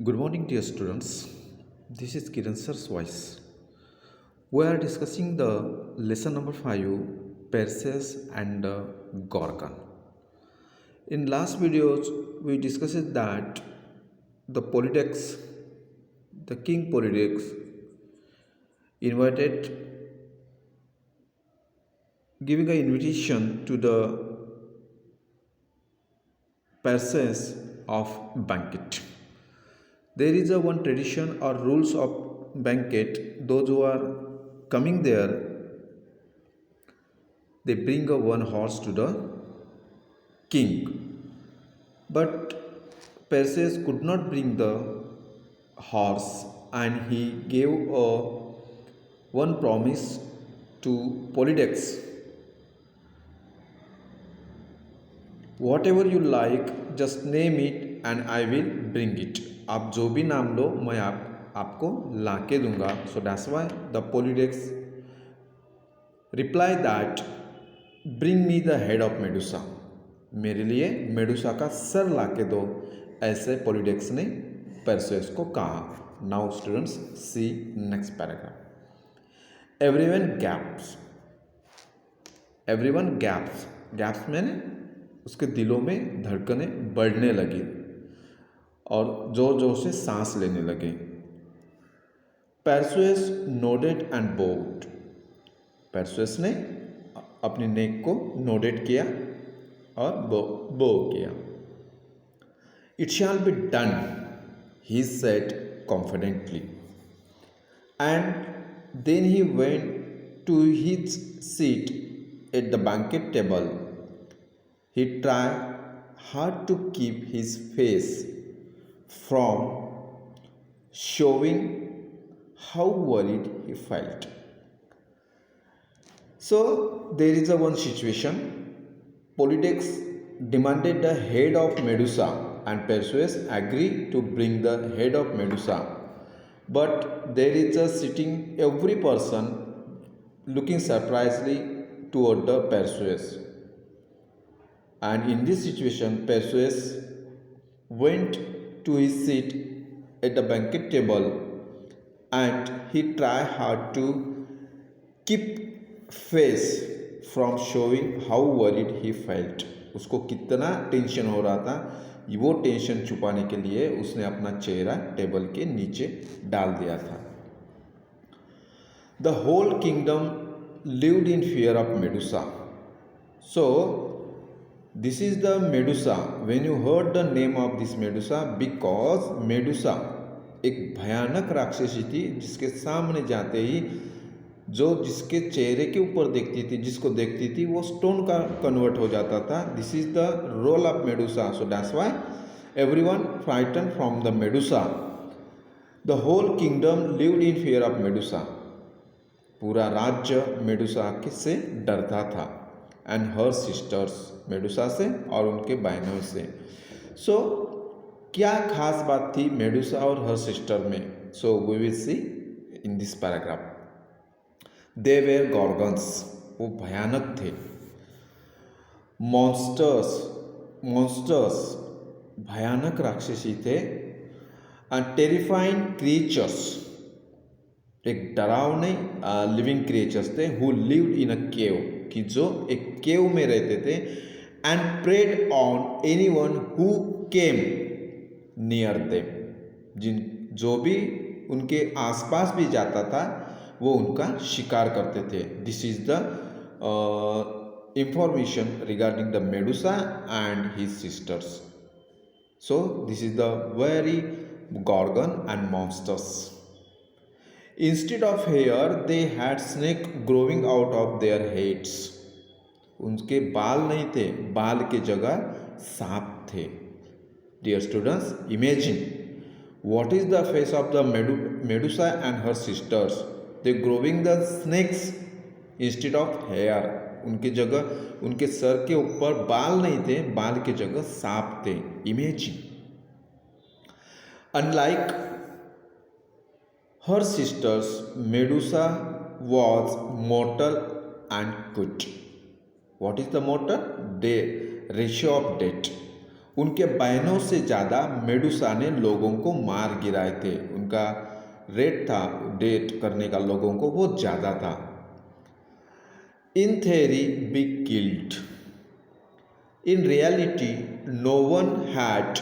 Good morning, dear students. This is Kiran Sir's voice. We are discussing the lesson number 5, Perseus and Gorgon. In last videos, we discussed that the Polydex, the King Polydex, invited, giving an invitation to the Perseus of banquet. There is a one tradition or rules of banquet. Those who are coming there, they bring a one horse to the king. But Perseus could not bring the horse, and he gave a one promise to Polydex. Whatever you like, just name it and I will bring it. आप जो भी नाम लो मैं आपको ला के दूंगा. So that's why the Polydex reply that bring me the head of Medusa. मेरे लिए मेडुसा का सर ला के दो, ऐसे Polydex ने Perseus को कहा. Now students see next paragraph. Everyone gaps. Everyone gaps. Gaps मैंने उसके दिलों में धड़कनें बढ़ने लगी और जोर जोर से सांस लेने लगे. Perseus nodded and bowed. Perseus ने अपनी नेक को नोडेट किया और बो किया. It shall be done, he said confidently. And then he went to his seat at the banquet table. He tried hard to keep his face from showing how worried he felt. So there is a one situation. Polydex demanded the head of Medusa and Perseus agreed to bring the head of Medusa. But there is a sitting every person looking surprisingly toward the Perseus. And in this situation, Perseus went to his seat at the banquet table and he tried hard to keep face from showing how worried he felt. उसको कितना tension हो रहा था, वो tension छुपाने के लिए उसने अपना चेहरा टेबल के नीचे डाल दिया था. The whole kingdom lived in fear of Medusa. So this is the Medusa. When you heard the name of this Medusa, because Medusa एक भयानक राक्षसी थी जिसके सामने जाते ही जो जिसके चेहरे के ऊपर देखती थी, जिसको देखती थी वो स्टोन का कन्वर्ट हो जाता था. This is the role of Medusa. So that's why everyone frighten from the Medusa. The whole kingdom lived in fear of Medusa. पूरा राज्य मेडुसा से डरता था. एंड हर सिस्टर्स, मेडुसा से और उनके बहनों से. सो क्या खास बात थी मेडुसा और हर सिस्टर में? So we will see in this paragraph. They were gorgons. वो भयानक थे. monsters भयानक राक्षसी थे. and terrifying creatures, एक डरावने लिविंग क्रिएचर्स थे. who lived in a cave, कि जो एक केव में रहते थे. and preyed on anyone who came near them, जो भी उनके आसपास भी जाता था वो उनका शिकार करते थे. This is the information regarding the Medusa and his sisters. So this is the very gorgon and monsters. Instead of hair, they had snake growing out of their heads. उनके बाल नहीं थे, बाल के जगह सांप थे. Dear students, imagine what is the face of the Medusa and her sisters. They growing the snakes instead of hair. उनके जगह, उनके सर के ऊपर बाल नहीं थे, बाल के जगह सांप थे. Imagine. Unlike her sisters, Medusa was mortal and good. What is the mortal? The ratio of death. उनके बहनों से ज़्यादा मेडुसा ने लोगों को मार गिराए थे। उनका रेट था डेट करने का लोगों को वो ज़्यादा था। इन theory be killed. In reality, no one had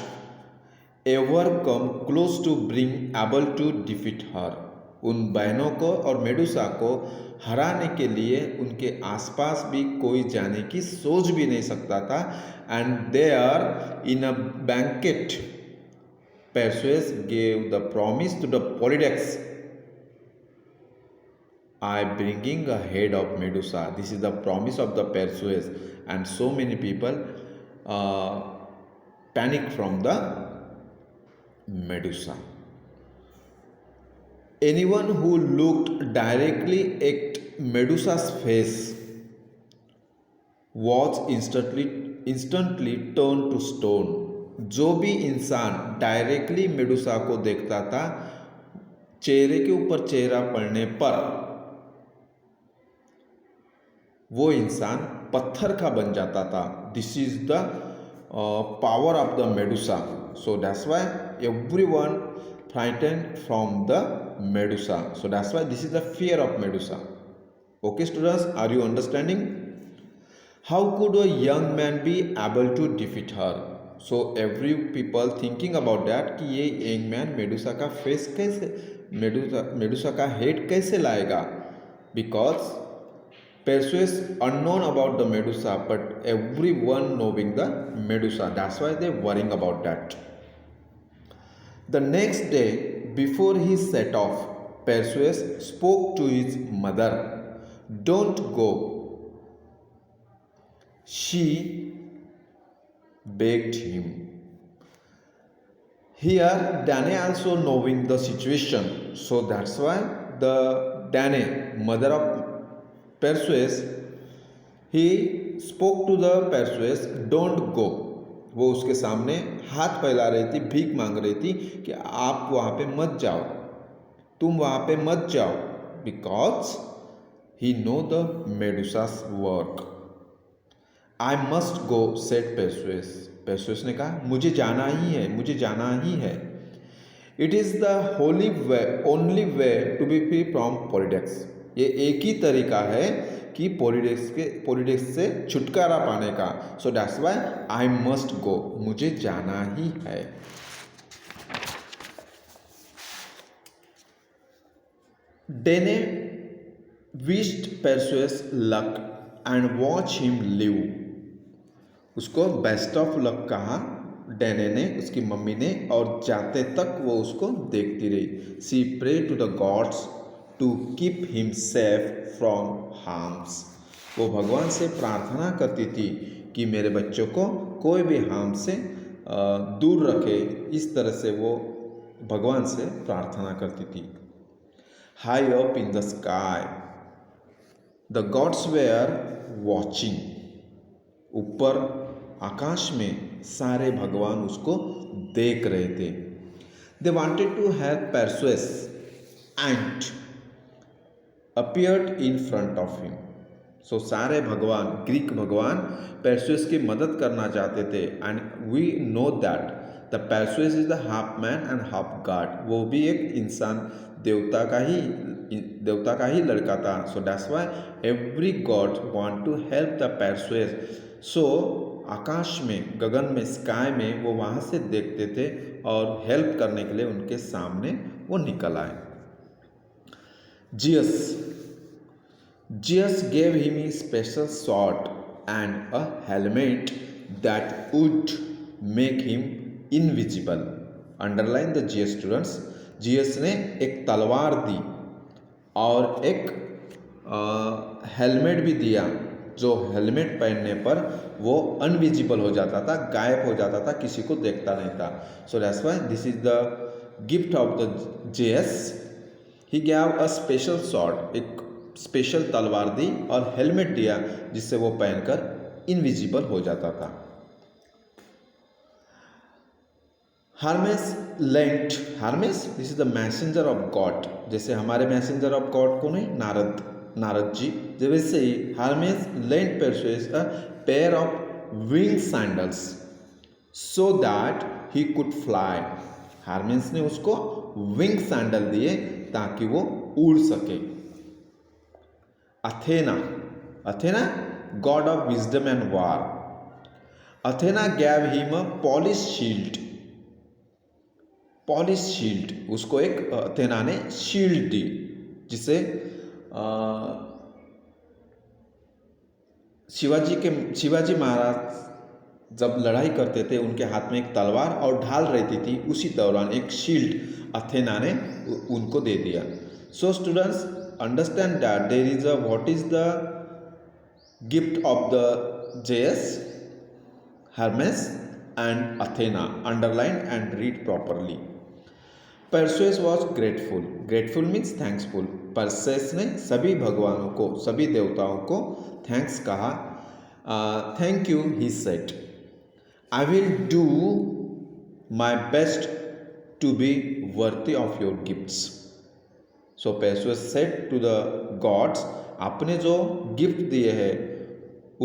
ever come close to being able to defeat her. उन बहनों को और मेडुसा को हराने के लिए उनके आसपास भी कोई जाने की सोच भी नहीं सकता था। And there in a banquet Perseus gave the promise to the Polydex, I bringing a head of Medusa. This is the promise of the Perseus, and so many people panic from the Medusa. Anyone who looked directly at Medusa's face was instantly turned to stone. जो भी इंसान directly Medusa को देखता था, चेहरे के ऊपर चेहरा पड़ने पर वो इंसान पत्थर का बन जाता था। This is the power of the Medusa. So that's why everyone frightened from the Medusa. So that's why this is the fear of Medusa. Okay students, are you understanding? How could a young man be able to defeat her? So every people thinking about that कि ये young man Medusa का face कैसे, Medusa का head कैसे लाएगा? Because Perseus unknown about the Medusa, but everyone knowing the Medusa. That's why they worrying about that. The next day, before he set off, Perseus spoke to his mother. Don't go, she begged him. Here, Danae also knowing the situation, so that's why the Danae, mother of Perseus, he spoke to the Perseus, don't go. वो उसके सामने हाथ फैला रही थी, भीख मांग रही थी कि आप वहाँ पे मत जाओ, तुम वहाँ पे मत जाओ. Because he know the Medusa's work. I must go, said Perseus. Perseus ने कहा मुझे जाना ही है, मुझे जाना ही है. It is the only way to be free from Polydex. ये एक ही तरीका है कि पॉलिडेक्स से छुटकारा पाने का. So that's why I must go, मुझे जाना ही है. Danae wished Perseus luck and watch him leave. उसको बेस्ट ऑफ लक कहा डेने ने, उसकी मम्मी ने, और जाते तक वो उसको देखती रही. She pray to the gods to keep him safe from harms. वो भगवान से प्रार्थना करती थी कि मेरे बच्चों को कोई भी हार्म से दूर रखे. इस तरह से वो भगवान से प्रार्थना करती थी. High up in the sky the gods were watching. ऊपर आकाश में सारे भगवान उसको देख रहे थे. They wanted to help Perseus and appeared in front of him. So सारे भगवान, ग्रीक भगवान Perseus की मदद करना चाहते थे. And we know that the Perseus is the half man and half god. वो भी एक इंसान, देवता का ही लड़का था. So that's why every god want to help the Perseus. So आकाश में, गगन में, स्काई में वो वहाँ से देखते थे और हेल्प करने के लिए उनके सामने वो निकल आए. Zeus gave him a special sword and a helmet that would make him invisible. Underline the Zeus students. Zeus ने एक तलवार दी और एक हेलमेट भी दिया, जो हेलमेट पहनने पर वो अनविजिबल हो जाता था, गायब हो जाता था, किसी को देखता नहीं था. So that's why this is the gift of the Zeus. He gave a special sword, एक स्पेशल तलवार दी और हेलमेट दिया जिससे वो पहनकर इनविजिबल हो जाता था. Hermes this is the messenger of God. जैसे हमारे मैसेंजर ऑफ गॉड कौन है? नारद जी. वैसे ही Hermes lent Perseus a pair of winged sandals. so that he could fly. हार्मेस ने उसको विंग सैंडल दिए ताकि वो उड़ सके. Athena, Athena God of wisdom and war. Athena gave him a polish shield. Polish shield, उसको एक अथेना ने शील्ड दी जिसे शिवाजी महाराज जब लड़ाई करते थे उनके हाथ में एक तलवार और ढाल रहती थी, उसी दौरान एक शील्ड अथेना ने उनको दे दिया. So students understand that there is a what is the gift of the Zeus, Hermes and Athena. Underline and read properly. Perseus was grateful. Grateful means thanksful. Perseus ने सभी भगवानों को, सभी देवताओं को थैंक्स कहा. Thank you he said. I will do my best to be worthy of your gifts. So Perseus said to the gods, आपने जो गिफ्ट दिए हैं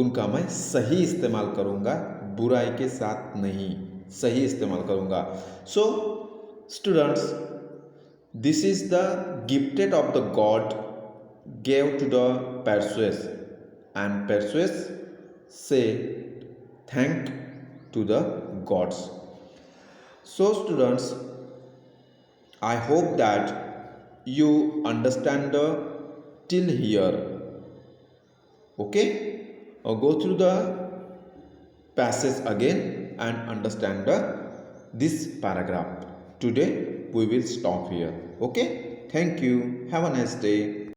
उनका मैं सही इस्तेमाल करूँगा, बुराई के साथ नहीं, सही इस्तेमाल करूँगा. So students, this is the gifted of the god gave to the Perseus, and Perseus say thank to the gods. So students, I hope that you understand the till here. Okay, or go through the passage again and understand this paragraph. Today we will stop here. Okay, thank you, have a nice day.